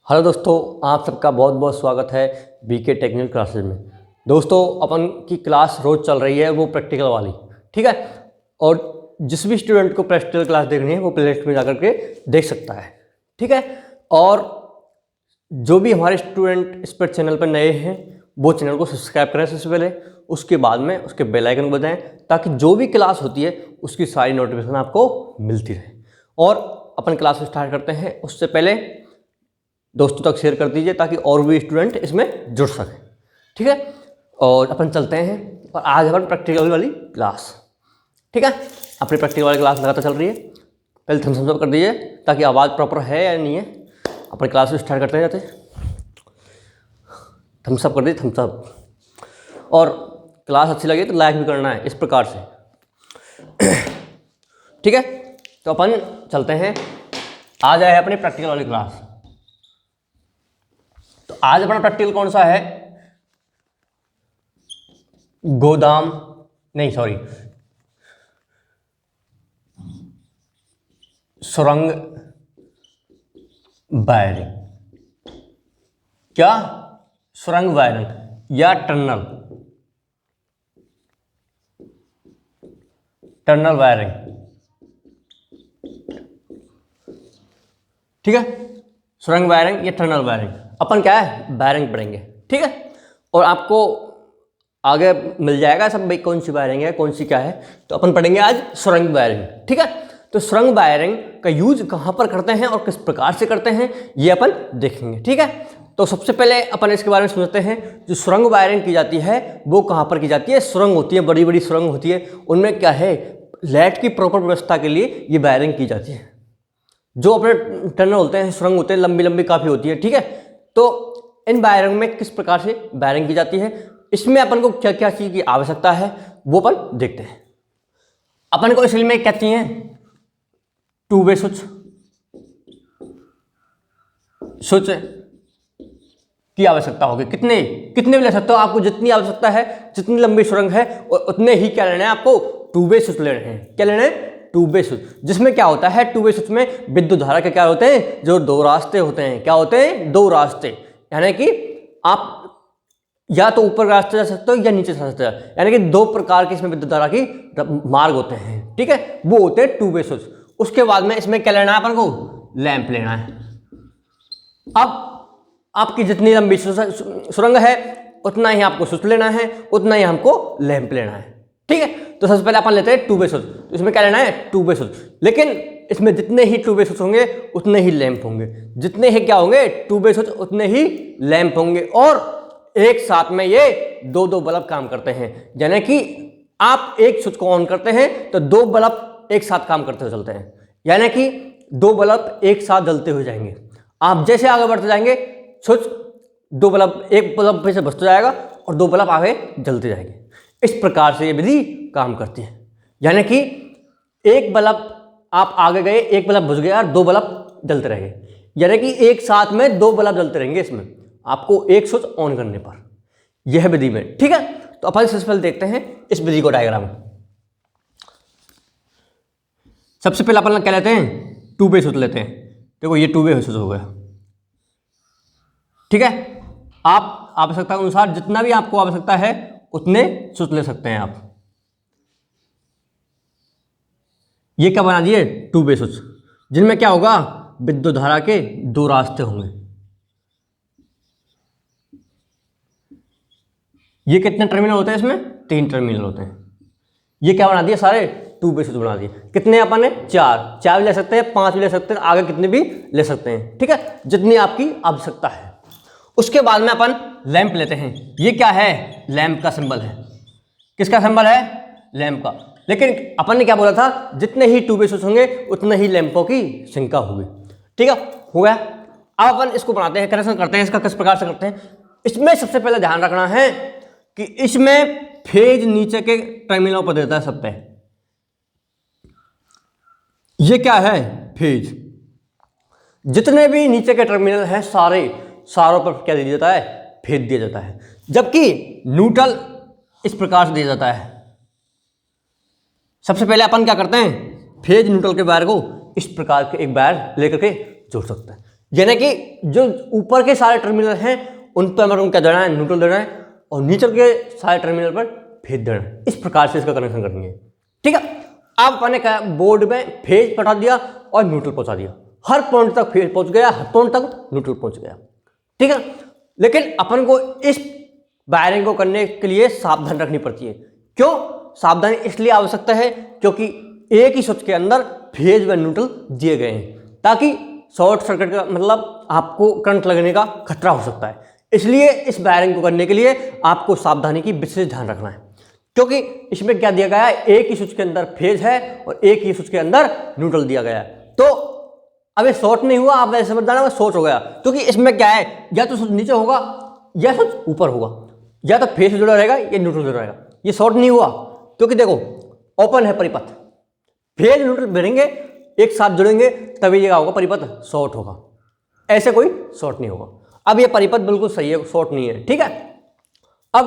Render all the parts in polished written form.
Hello दोस्तों, आप सबका बहुत बहुत स्वागत है बीके टेक्निकल क्लासेस में। दोस्तों, अपन की क्लास रोज़ चल रही है वो प्रैक्टिकल वाली, ठीक है। और जिस भी स्टूडेंट को प्रैक्टिकल क्लास देखनी है वो प्लेलिस्ट में जाकर के देख सकता है, ठीक है। और जो भी हमारे स्टूडेंट इस पर चैनल पर नए हैं वो चैनल को सब्सक्राइब करें सबसे पहले, उसके बाद में उसके बेल आइकन को बजाएं ताकि जो भी क्लास होती है उसकी सारी नोटिफिकेशन आपको मिलती रहे। और अपन क्लास स्टार्ट करते हैं उससे पहले दोस्तों तक शेयर कर दीजिए ताकि और भी स्टूडेंट इसमें जुड़ सकें, ठीक है। और अपन चलते हैं और आज अपन प्रैक्टिकल वाली क्लास, ठीक है। अपनी प्रैक्टिकल वाली क्लास लगातार चल रही है। पहले थम्स अप कर दीजिए ताकि आवाज़ प्रॉपर है या नहीं है। अपन क्लास स्टार्ट करते जाते, थम्स अप कर दीजिए, थम्स अप। और क्लास अच्छी लगी तो लाइक भी करना है इस प्रकार से, ठीक है। तो अपन चलते हैं, आज आए अपनी प्रैक्टिकल वाली क्लास। तो आज अपना प्रैक्टिकल कौन सा है? सुरंग वायरिंग। क्या? सुरंग वायरिंग या टनल वायरिंग, ठीक है। सुरंग वायरिंग या टनल वायरिंग, अपन क्या है वायरिंग पढ़ेंगे, ठीक है। और आपको आगे मिल जाएगा सब भाई कौन सी वायरिंग है कौन सी क्या है। तो अपन पढ़ेंगे आज सुरंग वायरिंग, ठीक है। तो सुरंग वायरिंग का यूज कहाँ पर करते हैं और किस प्रकार से करते हैं ये अपन देखेंगे, ठीक है। तो सबसे पहले अपन इसके बारे में समझते हैं। जो सुरंग वायरिंग की जाती है वो कहाँ पर की जाती है? सुरंग होती है, बड़ी बड़ी सुरंग होती है, उनमें क्या है लाइट की प्रॉपर व्यवस्था के लिए ये वायरिंग की जाती है। जो अपने टनल होते हैं, सुरंग होते हैं, लंबी लंबी काफ़ी होती है, ठीक है। तो इन वायरिंग में किस प्रकार से वायरिंग की जाती है, इसमें अपन को क्या क्या चीज़ की आवश्यकता है वो अपन देखते हैं। अपन को इसलिए में क्या चाहिए? टू वे स्विच की आवश्यकता होगी। कितने कितने भी ले सकते हो, आपको जितनी आवश्यकता है, जितनी लंबी सुरंग है और उतने ही क्या लेना है आपको? टू वे स्विच लेने हैं। क्या लेना है? Two way switch. जिसमें क्या होता है टू वे स्विच में विद्युत धारा के क्या होते हैं? जो दो रास्ते होते हैं। क्या होते हैं? दो रास्ते। यानी कि आप या तो ऊपर रास्ते जा सकते हो या नीचे जा सकते हो, यानी कि दो प्रकार के इसमें विद्युत धारा की मार्ग होते हैं, ठीक है। वो होते हैं टू वे स्विच। उसके बाद में इसमें क्या लेना है अपन को? लैंप लेना है। अब आपकी जितनी लंबी सुरंग है उतना ही आपको स्विच लेना है, उतना ही हमको लैंप लेना है, ठीक है। तो सबसे पहले अपन लेते हैं टू वे स्विच। तो इसमें क्या लेना है? Two way switch. लेकिन इसमें जितने ही टू वे स्विच होंगे उतने ही लैंप होंगे, जितने ही क्या होंगे? टू वे स्विच उतने ही लैंप होंगे। और एक साथ में ये दो दो बल्ब काम करते हैं, यानी कि आप एक स्विच को ऑन करते हैं तो दो बल्ब एक साथ काम करते हुए चलते हैं, यानी कि दो बल्ब एक साथ जलते हुए जाएंगे। आप जैसे आगे बढ़ते जाएंगे स्विच दो बल्ब, एक बल्ब फिर से बचता जाएगा और दो बल्ब आगे जलते जाएंगे। इस प्रकार से ये विधि काम करती है, यानी कि एक बल्ब आप आगे गए, एक बल्ब बुझ गया और दो बल्ब जलते रहेंगे, यानी कि एक साथ में दो बल्ब जलते रहेंगे इसमें आपको एक स्विच ऑन करने पर, यह विधि में, ठीक है। तो अपन सबसे पहले देखते हैं इस विधि को डायग्राम। सबसे पहले अपन क्या लेते हैं? टू वे स्विच लेते हैं। देखो ये टू वे स्विच हो गया, ठीक है। आप आवश्यकता के अनुसार जितना भी आपको आवश्यकता है उतने स्विच ले सकते हैं आप। ये क्या बना दिए? टू वे स्विच, जिनमें क्या होगा? विद्युत धारा के दो रास्ते होंगे। ये कितने टर्मिनल होते हैं इसमें? तीन टर्मिनल होते हैं। ये क्या बना दिए? सारे टू वे स्विच बना दिए। कितने अपन ने? चार। चार भी ले सकते हैं, पांच भी ले सकते हैं, आगे कितने भी ले सकते हैं, ठीक है, जितनी आपकी आवश्यकता है। उसके बाद में अपन लैंप लेते हैं। ये क्या है? लैंप का सिंबल है। किसका सिंबल है? लैंप का। लेकिन अपन ने क्या बोला था? जितने ही टू वे स्विच होंगे उतने ही लैंपों की संख्या होगी, ठीक है, हो गया। अब अपन इसको बनाते हैं, कनेक्शन करते हैं। इसका किस प्रकार से करते हैं? इसमें सबसे पहले ध्यान रखना है कि इसमें फेज नीचे के टर्मिनलों पर देता है सब पे। ये क्या है? फेज। जितने भी नीचे के टर्मिनल हैं सारों पर क्या दिया जाता है? फेज दिया जाता है। जबकि न्यूट्रल इस प्रकार से दिया जाता है। सबसे पहले अपन क्या करते हैं? फेज न्यूट्रल के वायर को इस प्रकार के एक वायर लेकर के जोड़ सकते हैं। यानी कि जो ऊपर के सारे टर्मिनल हैं उन पर हमें क्या देना है, न्यूट्रल देना है, और नीचे के सारे टर्मिनल पर फेज देना है। इस प्रकार से इसका कनेक्शन करेंगे। ठीक है, अब अपने क्या बोर्ड में फेज पहुंचा दिया और न्यूट्रल पहुंचा दिया, हर पॉइंट तक फेज पहुंच गया, हर पॉइंट तक न्यूट्रल पहुंच गया। ठीक है, लेकिन अपन को इस वायरिंग को करने के लिए सावधान रखनी पड़ती है। क्यों सावधानी इसलिए आवश्यकता है क्योंकि एक ही स्विच के अंदर फेज व न्यूट्रल दिए गए हैं, ताकि शॉर्ट सर्किट का मतलब आपको करंट लगने का खतरा हो सकता है। इसलिए इस वायरिंग को करने के लिए आपको सावधानी की विशेष ध्यान रखना है, क्योंकि इसमें क्या दिया गया है, एक ही स्विच के अंदर फेज है और एक ही स्विच के अंदर न्यूट्रल दिया गया है। तो अब ये शॉर्ट नहीं हुआ, आप वैसे समझदार शॉर्ट हो गया, क्योंकि इसमें क्या है, या तो स्विच नीचे होगा या स्विच ऊपर होगा, या तो फेज से जुड़ा रहेगा या न्यूट्रल जुड़ा रहेगा। ये शॉर्ट नहीं हुआ क्योंकि देखो ओपन है परिपथ, फेज न्यूट्रल भिड़ेंगे एक साथ जुड़ेंगे तभी ये होगा परिपथ शॉर्ट होगा, ऐसे कोई शॉर्ट नहीं होगा। अब ये परिपथ बिल्कुल सही है, शॉर्ट नहीं है। ठीक है, अब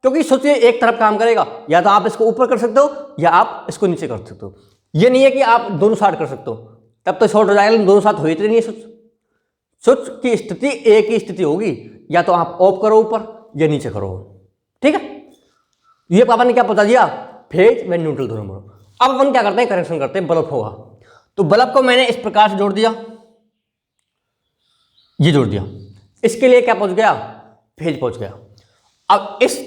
क्योंकि सोचिए एक तरफ काम करेगा, या तो आप इसको ऊपर कर सकते हो या आप इसको नीचे कर सकते हो। ये नहीं है कि आप दोनों साइड कर सकते हो, तब तो शॉर्ट हो जाएगा, लेकिन दोनों साथ हो ही नहीं है। स्विच की स्थिति एक ही स्थिति होगी, या तो आप ऑफ करो ऊपर या नीचे करो। ठीक है, ये पापा ने क्या बता दिया, फेज व न्यूट्रल दोनों में। अब अपन क्या करते हैं, कनेक्शन करते हैं, बल्ब होगा तो बल्ब को मैंने इस प्रकार से जोड़ दिया, ये जोड़ दिया, इसके लिए क्या पहुंच गया, फेज पहुंच गया। अब इस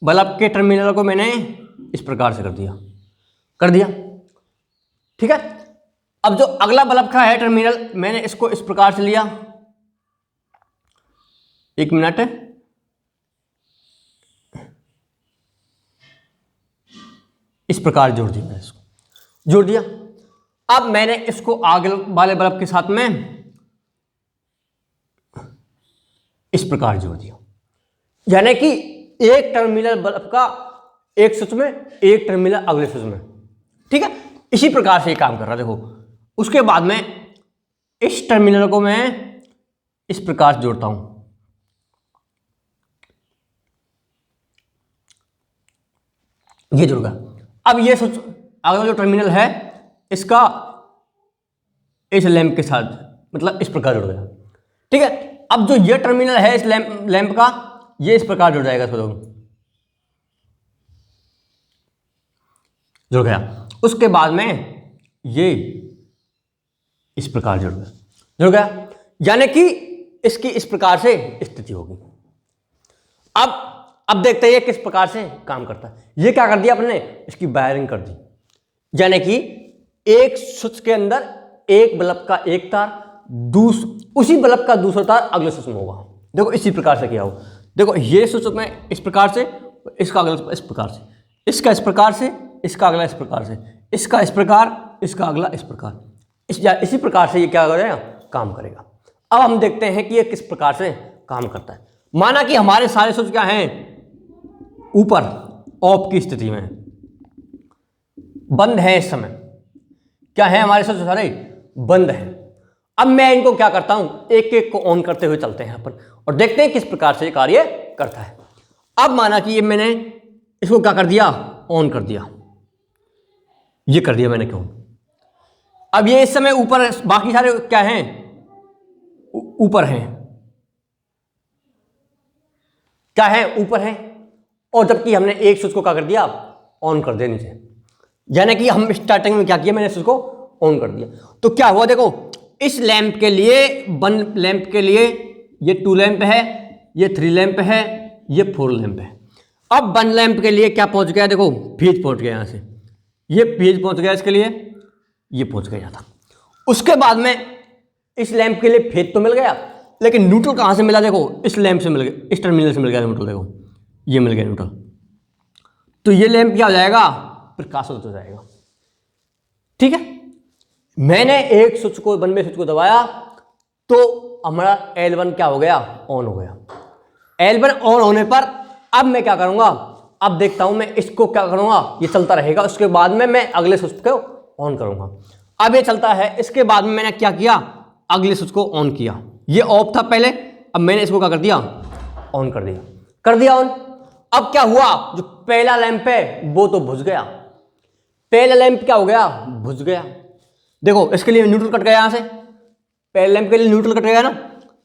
बल्ब के टर्मिनल को मैंने इस प्रकार से कर दिया। ठीक है, अब जो अगला बल्ब का है टर्मिनल, मैंने इसको इस प्रकार से लिया, एक मिनट, इस प्रकार जोड़ दिया, मैंने इसको जोड़ दिया। अब मैंने इसको आगे वाले बल्ब के साथ में इस प्रकार जोड़ दिया, यानी कि एक टर्मिनल बल्ब का एक स्विच में, एक टर्मिनल अगले स्विच में। ठीक है, इसी प्रकार से ये काम कर रहा है। देखो उसके बाद में इस टर्मिनल को मैं इस प्रकार से जोड़ता हूं, ये जुड़ गया। अब ये स्विच अगला जो टर्मिनल है इसका इस लैंप के साथ मतलब इस प्रकार जुड़ गया। ठीक है, अब जो ये टर्मिनल है इस लैंप का, ये इस प्रकार जुड़ जाएगा, इसको जुड़ गया। उसके बाद में ये इस प्रकार जुड़ गया, यानी कि इसकी इस प्रकार से स्थिति होगी। अब देखते हैं किस प्रकार से काम करता है। ये क्या कर दिया अपने, इसकी वायरिंग कर दी, यानी कि एक स्विच के अंदर एक बल्ब का एक तार, उसी बल्ब का दूसरा तार अगले स्विच में होगा। देखो इसी प्रकार से किया हो, देखो ये स्विच में इस प्रकार से, इसका अगला इस प्रकार से, इसका इस प्रकार से, इसका अगला इस प्रकार से, इसका इस प्रकार, इसका अगला इस प्रकार, इसी प्रकार से ये क्या करेगा, काम करेगा। अब हम देखते हैं कि ये किस प्रकार से काम करता है। माना कि हमारे सारे स्विच क्या हैं, ऊपर ऑफ की स्थिति में बंद है, इस समय क्या है, हमारे स्विच सारे बंद हैं। अब मैं इनको क्या करता हूं, एक एक को ऑन करते हुए चलते हैं अपन और देखते हैं किस प्रकार से ये कार्य करता है। अब माना कि ये मैंने इसको क्या कर दिया, ऑन कर दिया, ये कर दिया मैंने, क्यों। अब ये इस समय ऊपर, बाकी सारे क्या हैं, ऊपर हैं, क्या है, ऊपर है, और जबकि हमने एक स्विच को क्या कर दिया, ऑन कर दिया नीचे, यानी कि हम स्टार्टिंग में क्या किया, मैंने स्विच को ऑन कर दिया। तो क्या हुआ, देखो इस लैंप के लिए, वन लैंप के लिए ये 2 लैंप है, ये 3 लैंप है, ये 4 लैंप है। अब वन लैंप के लिए क्या पहुंच गया, देखो फेज पहुंच गया, यहां से ये फेज पहुंच गया, इसके लिए ये पहुंच गया था। उसके बाद में इस लैंप के लिए फेज तो मिल गया, लेकिन न्यूट्रल कहां से मिला, देखो इस लैंप से मिल गया, इस टर्मिनल से मिल गया न्यूट्रल, देखो ये मिल गया न्यूट्रल। तो ये लैंप क्या हो जाएगा, प्रकाशित हो जाएगा। ठीक है, मैंने एक स्विच को, वन में स्विच को दबाया तो हमारा L1 क्या हो गया, ऑन हो गया। L1 ऑन होने पर अब मैं क्या करूंगा, अब देखता हूं मैं इसको क्या करूंगा, ये चलता रहेगा। उसके बाद में मैं अगले स्विच को ऑन करूंगा। अब ये चलता है, इसके बाद में मैंने क्या किया, अगले स्विच को ऑन किया, ये ऑफ था पहले, अब मैंने इसको क्या कर दिया, ऑन कर दिया ऑन। अब क्या हुआ, जो पहला लैंप है वो तो बुझ गया, पहला लैंप क्या हो गया, बुझ गया। देखो इसके लिए न्यूट्रल कट गया, यहां से पहले लैंप के लिए न्यूट्रल कटेगा ना,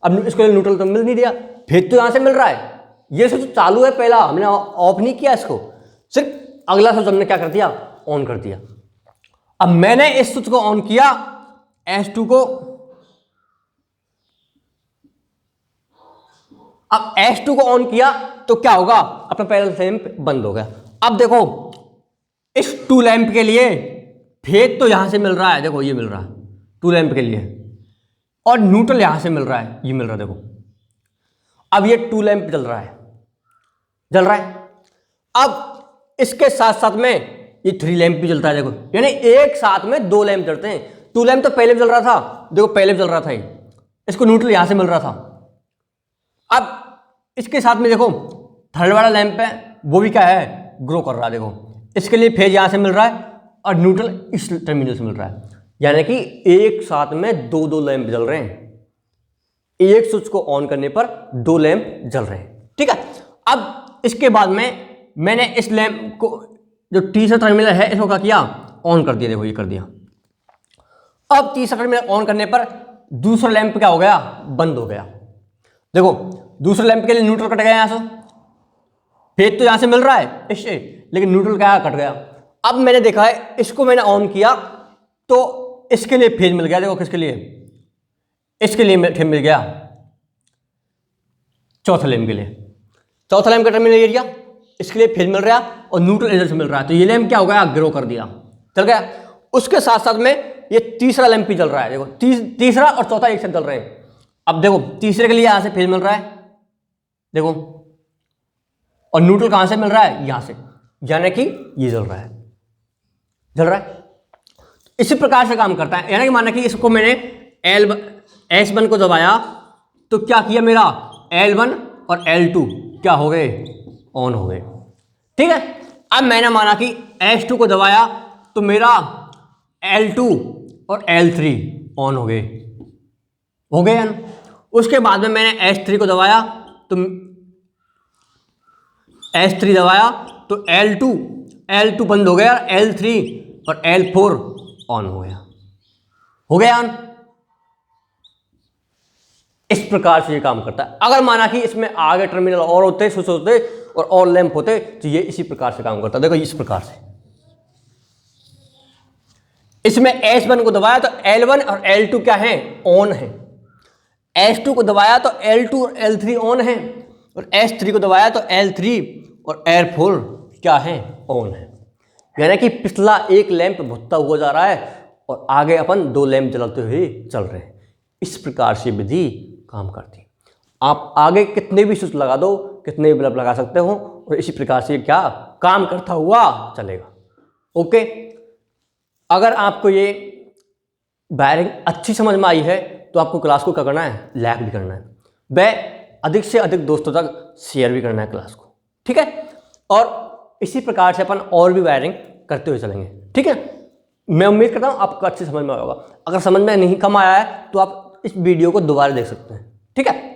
अब इसके लिए न्यूट्रल तो मिल नहीं दिया, भेद तो यहाँ से मिल रहा है, ये स्विच चालू है पहला, हमने ऑफ नहीं किया इसको, सिर्फ अगला स्विच हमने क्या कर दिया, ऑन कर दिया। अब मैंने इस स्विच को ऑन किया, S2 को, अब S2 को ऑन किया तो क्या होगा, अपना पहला लैंप बंद हो गया। अब देखो इस 2 लैंप के लिए भेद तो यहां से मिल रहा है, देखो ये मिल रहा है 2 लैंप के लिए, और न्यूट्रल यहां से मिल रहा है, ये मिल रहा है देखो। अब ये 2 लैंप जल रहा है, जल रहा है। अब इसके साथ साथ में ये 3 लैंप भी जलता है, देखो, यानी एक साथ में 2 लैंप जलते हैं। 2 लैंप तो पहले भी जल रहा था, देखो पहले भी जल रहा था ये, इसको न्यूट्रल यहां से मिल रहा था। अब इसके साथ में देखो थर्ड वाला लैंप है, वो भी क्या है, ग्रो कर रहा है, देखो इसके लिए फेज यहां से मिल रहा है और न्यूट्रल इस टर्मिनल से मिल रहा है, यानी कि एक साथ में 2 लैंप जल रहे हैं, एक स्विच को ऑन करने पर 2 लैंप जल रहे हैं, ठीक है। अब इसके बाद में मैंने इस लैंप को, जो तीसरा टर्मिनल है, इसको क्या किया, ऑन कर दिया, देखो ये कर दिया। अब तीसरा टर्मिनल ऑन करने पर दूसरा लैंप क्या हो गया, बंद हो गया। देखो दूसरे लैंप के लिए न्यूट्रल कट गया, यहां से फेज तो यहां से मिल रहा है इससे, लेकिन न्यूट्रल क्या कट गया। अब मैंने देखा है, इसको मैंने ऑन किया तो इसके लिए फेज मिल गया, देखो किसके लिए, इसके लिए फेज मिल गया, चौथे लैंप के लिए, चौथा लैंप का टर्मिनल एरिया, इसके लिए फेज मिल रहा है और न्यूट्रल इधर से मिल रहा है, तो ये लैंप क्या हो गया, ग्रो कर दिया, चल गया। उसके साथ साथ में ये तीसरा लैंप भी जल रहा है, देखो तीसरा और चौथा एक साथ जल रहे हैं। अब देखो तीसरे के लिए यहां से फेज मिल रहा है, देखो, और न्यूट्रल कहां से मिल रहा है, यहां से, यानी कि ये जल रहा है, जल रहा है। इसी प्रकार से काम करता है, यानी कि माना कि इसको मैंने S1 को दबाया तो क्या किया, मेरा L1 और L2 क्या हो गए, ऑन हो गए, ठीक है। अब मैंने माना कि S2 को दबाया तो मेरा L2 और L3 ऑन हो गए, हो गए ना। उसके बाद में मैंने S3 को दबाया तो S3 दबाया तो L2 बंद हो गया, L3 और L4 ऑन हो गया, हो गया ऑन। इस प्रकार से ये काम करता है। अगर माना कि इसमें आगे टर्मिनल और होते, स्विच होते और लैंप होते तो ये इसी प्रकार से काम करता है, देखो इस प्रकार से। इसमें S1 को दबाया तो L1 और L2 क्या है, ऑन है। S2 को दबाया तो L2 और L3 ऑन है, और S3 को दबाया तो L3 और L4 क्या है, ऑन है। यानी कि पिछला एक लैंप भुगता हुआ जा रहा है और आगे अपन 2 लैंप जलाते हुए चल रहे हैं। इस प्रकार से विधि काम करती है। आप आगे कितने भी स्विच लगा दो, कितने भी बल्ब लगा सकते हो, और इसी प्रकार से क्या काम करता हुआ चलेगा। ओके, अगर आपको ये वायरिंग अच्छी समझ में आई है तो आपको क्लास को क्या करना है, लाइक भी करना है, वह अधिक से अधिक दोस्तों तक शेयर भी करना है क्लास को, ठीक है। और इसी प्रकार से अपन और भी वायरिंग करते हुए चलेंगे, ठीक है। मैं उम्मीद करता हूँ आपको अच्छी समझ में आया होगा। अगर समझ में नहीं कम आया है तो आप इस वीडियो को दोबारा देख सकते हैं, ठीक है।